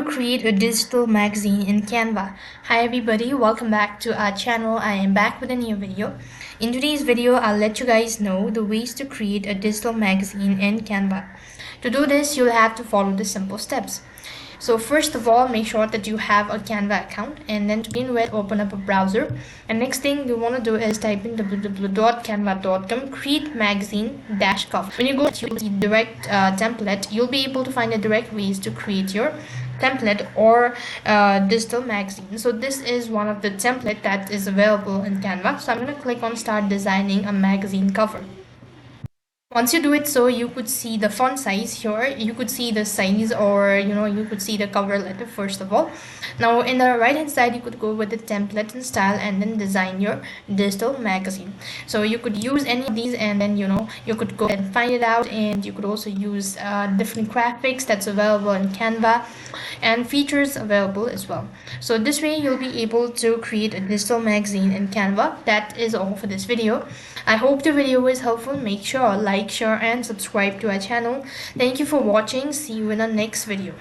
create a digital magazine in Canva. Hi everybody, welcome back to our channel. I am back with a new video. In today's video, I'll let you guys know the ways to create a digital magazine in Canva. To do this, you'll have to follow the simple steps. So first of all, make sure that you have a Canva account, and then to begin with, open up a browser. And next thing you want to do is type in www.canva.com, create magazine -cover. When you go to the direct template, you'll be able to find the direct ways to create your template or digital magazine. So this is one of the template that is available in Canva. So I'm going to click on start designing a magazine cover. Once you do it, so you could see the font size here, you could see the size, or you could see the cover letter first of all. Now in the right hand side, you could go with the template and style and then design your digital magazine. So you could use any of these, and then you could go and find it out, and you could also use different graphics that's available in Canva and features available as well. So this way you'll be able to create a digital magazine in Canva. That is all for this video. I hope the video was helpful. Make sure like, share and subscribe to our channel. Thank you for watching. See you in the next video.